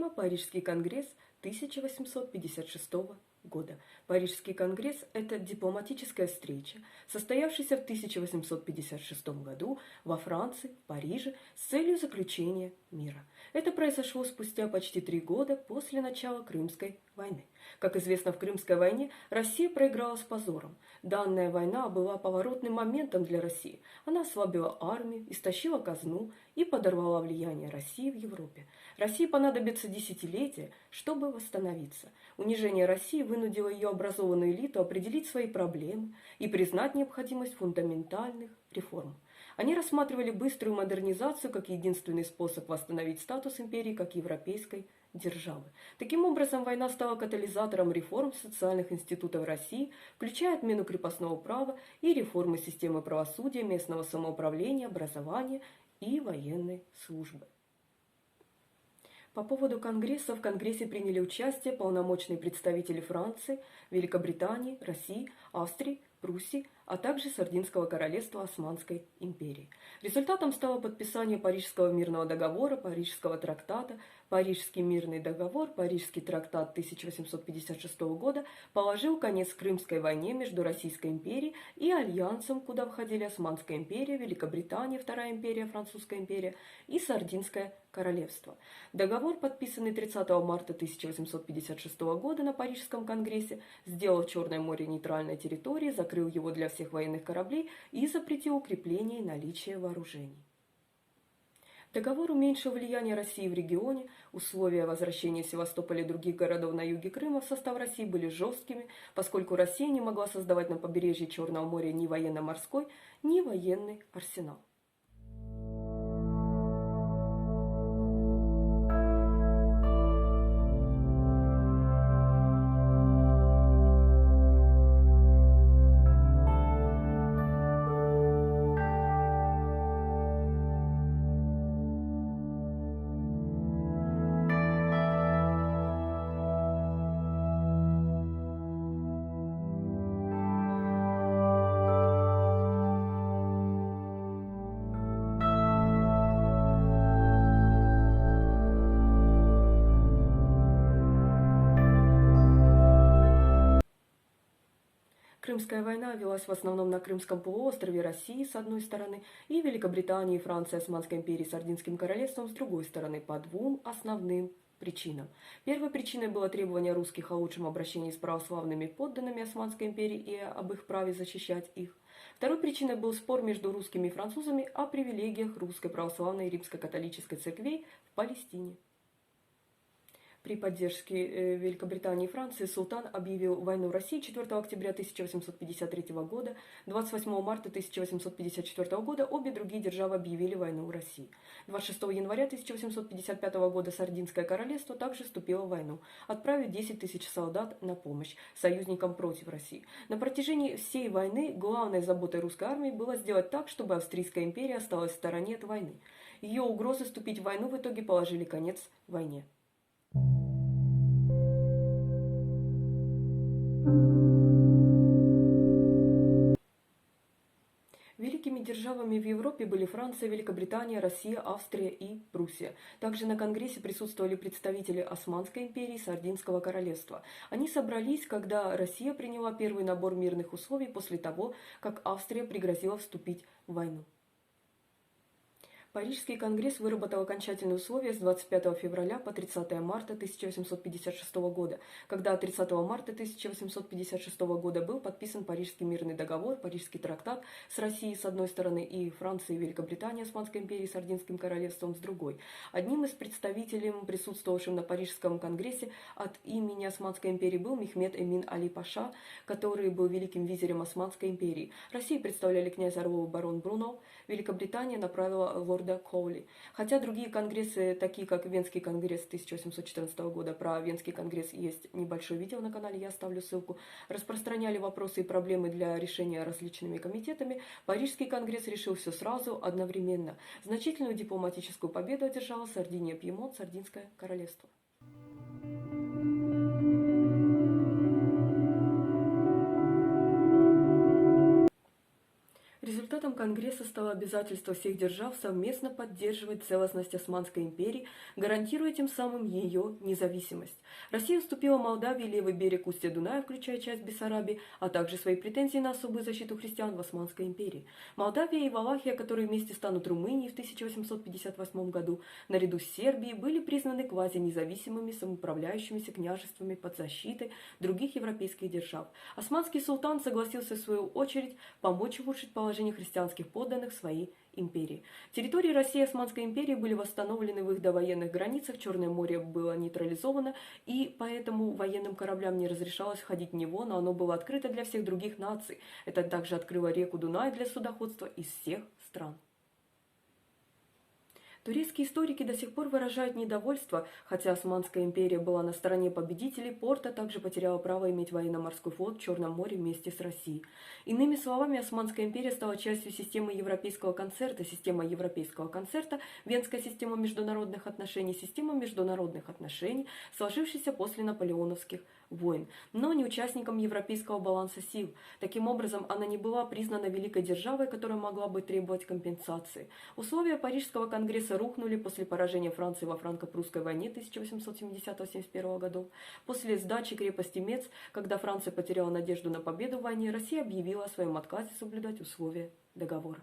Тема «Парижский конгресс 1856 года». Парижский конгресс – это дипломатическая встреча, состоявшаяся в 1856 году во Франции, в Париже, с целью заключения мира. Это произошло спустя почти 3 года после начала Крымской войны. Как известно, в Крымской войне Россия проиграла с позором. Данная война была поворотным моментом для России. Она ослабила армию, истощила казну и подорвала влияние России в Европе. России понадобится десятилетия, чтобы восстановиться. Унижение России вынудило ее образованную элиту определить свои проблемы и признать необходимость фундаментальных реформ. Они рассматривали быструю модернизацию как единственный способ восстановить статус империи как европейской державы. Таким образом, война стала катализатором реформ социальных институтов России, включая отмену крепостного права и реформы системы правосудия, местного самоуправления, образования и военной службы. По поводу Конгресса в Конгрессе приняли участие полномочные представители Франции, Великобритании, России, Австрии, Пруссии, а также Сардинского королевства Османской империи. Результатом стало подписание Парижского мирного договора, Парижского трактата. Парижский мирный договор, Парижский трактат 1856 года положил конец Крымской войне между Российской империей и Альянсом, куда входили Османская империя, Великобритания, Вторая империя, Французская империя и Сардинское королевство. Договор, подписанный 30 марта 1856 года на Парижском конгрессе, сделал Черное море нейтральной территорией, закрыл его для всех военных кораблей и запретил укрепление и наличие вооружений. Договор уменьшил влияние России в регионе, условия возвращения Севастополя и других городов на юге Крыма в состав России были жесткими, поскольку Россия не могла создавать на побережье Черного моря ни военно-морской, ни военный арсенал. Крымская война велась в основном на Крымском полуострове России с одной стороны и Великобритании, Франции, Османской империи, Сардинским королевством с другой стороны по двум основным причинам. Первой причиной было требование русских о лучшем обращении с православными подданными Османской империи и об их праве защищать их. Второй причиной был спор между русскими и французами о привилегиях Русской православной и Римско-католической церквей в Палестине. При поддержке Великобритании и Франции султан объявил войну России 4 октября 1853 года. 28 марта 1854 года обе другие державы объявили войну России. 26 января 1855 года Сардинское королевство также вступило в войну, отправив 10 тысяч солдат на помощь союзникам против России. На протяжении всей войны главной заботой русской армии было сделать так, чтобы Австрийская империя осталась в стороне от войны. Ее угрозы вступить в войну в итоге положили конец войне. Великими державами в Европе были Франция, Великобритания, Россия, Австрия и Пруссия. Также на Конгрессе присутствовали представители Османской империи и Сардинского королевства. Они собрались, когда Россия приняла первый набор мирных условий после того, как Австрия пригрозила вступить в войну. Парижский конгресс выработал окончательные условия с 25 февраля по 30 марта 1856 года, когда 30 марта 1856 года был подписан Парижский мирный договор, Парижский трактат с Россией с одной стороны и Францией, Великобританией, Османской империей, Сардинским королевством с другой. Одним из представителей, присутствовавшим на Парижском конгрессе от имени Османской империи, был Мехмед Эмин Али Паша, который был великим визирем Османской империи. Россию представляли князь Орлов и барон Бруно, Великобритания направила лорда Коули. Хотя другие конгрессы, такие как Венский конгресс 1814 года, про Венский конгресс есть небольшое видео на канале, я оставлю ссылку, распространяли вопросы и проблемы для решения различными комитетами, Парижский конгресс решил все сразу, одновременно. Значительную дипломатическую победу одержала Сардиния, Пьемонт, Сардинское королевство. Результатом Конгресса стало обязательство всех держав совместно поддерживать целостность Османской империи, гарантируя тем самым ее независимость. Россия уступила Молдавии левый берег устья Дуная, включая часть Бессарабии, а также свои претензии на особую защиту христиан в Османской империи. Молдавия и Валахия, которые вместе станут Румынией в 1858 году, наряду с Сербией, были признаны квазинезависимыми самоуправляющимися княжествами под защитой других европейских держав. Османский султан согласился в свою очередь помочь улучшить положение христианских подданных своей империи. Территории России и Османской империи были восстановлены в их довоенных границах, Черное море было нейтрализовано, и поэтому военным кораблям не разрешалось входить в него, но оно было открыто для всех других наций. Это также открыло реку Дунай для судоходства из всех стран. Турецкие историки до сих пор выражают недовольство, хотя Османская империя была на стороне победителей, Порто также потеряла право иметь военно-морской флот в Черном море вместе с Россией. Иными словами, Османская империя стала частью системы Европейского концерта, Венская система международных отношений, сложившейся после наполеоновских войн, но не участником европейского баланса сил. Таким образом, она не была признана великой державой, которая могла бы требовать компенсации. Условия Парижского конгресса рухнули после поражения Франции во франко-прусской войне 1870-71 годов. После сдачи крепости Мец, когда Франция потеряла надежду на победу в войне, Россия объявила о своем отказе соблюдать условия договора.